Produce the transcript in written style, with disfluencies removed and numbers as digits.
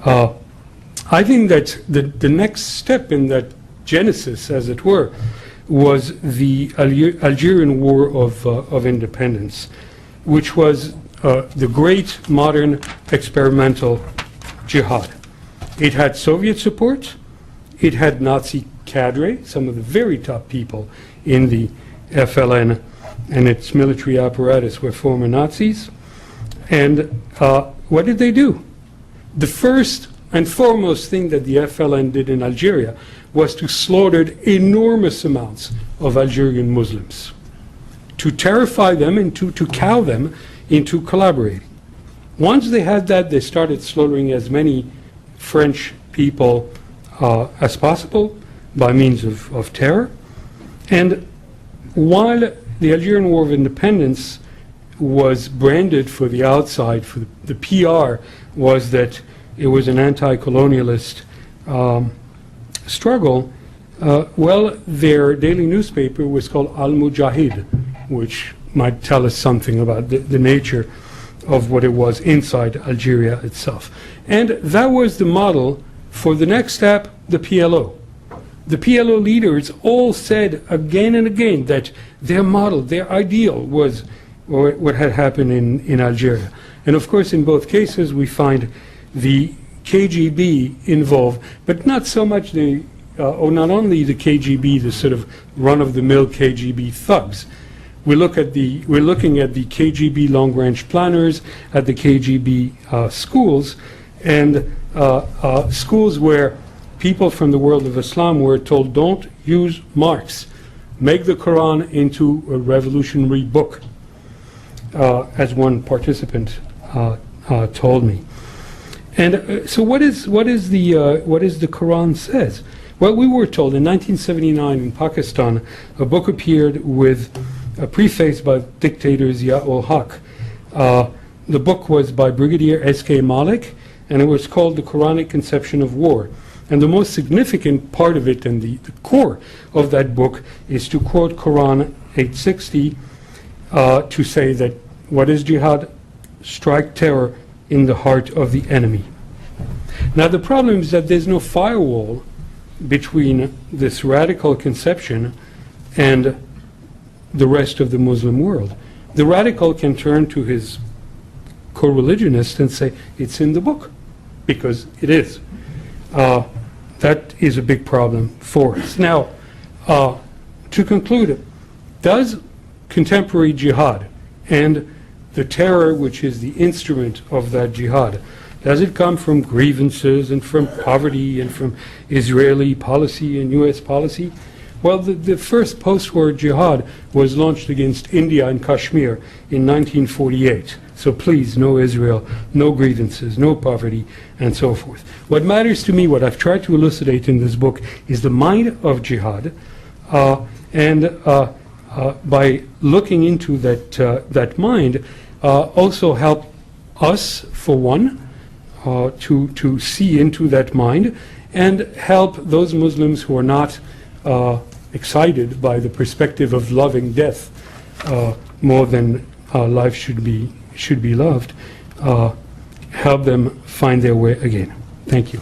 I think that the next step in that genesis, as it were, was the Algerian War of Independence, which was the great modern experimental jihad. It had Soviet support, it had Nazi cadre, some of the very top people in the FLN and its military apparatus were former Nazis. And what did they do? The first and foremost thing that the FLN did in Algeria was to slaughter enormous amounts of Algerian Muslims, to terrify them and to cow them into collaborating. Once they had that, they started slaughtering as many French people as possible by means of terror. And while the Algerian War of Independence was branded for the outside, for the PR, was that it was an anti-colonialist struggle, well, their daily newspaper was called Al-Mujahid, which might tell us something about the nature of what it was inside Algeria itself. And that was the model for the next step, the PLO. The PLO leaders all said again and again that their model, their ideal was what had happened in Algeria. And of course, in both cases, we find the KGB involved, but not so much not only the KGB, the sort of run-of-the-mill KGB thugs. We're looking at the KGB long-range planners, at the KGB schools, and schools where people from the world of Islam were told, don't use Marx. Make the Quran into a revolutionary book, as one participant told me. And so what is the Quran says? Well, we were told in 1979 in Pakistan, a book appeared with a preface by dictator Zia-ul-Haq. The book was by Brigadier S.K. Malik, and it was called The Quranic Conception of War. And the most significant part of it, and the core of that book, is to quote Quran 860 to say that what is jihad? Strike terror in the heart of the enemy. Now the problem is that there's no firewall between this radical conception and the rest of the Muslim world. The radical can turn to his co-religionist and say, it's in the book, because it is. That is a big problem for us. Now, to conclude, does contemporary jihad and the terror which is the instrument of that jihad, does it come from grievances and from poverty and from Israeli policy and US policy? Well, the first post-war jihad was launched against India and Kashmir in 1948. So please, no Israel, no grievances, no poverty, and so forth. What matters to me, what I've tried to elucidate in this book, is the mind of jihad, and by looking into that mind, also help us, for one, to see into that mind, and help those Muslims who are not excited by the perspective of loving death more than life should be loved, help them find their way again. Thank you.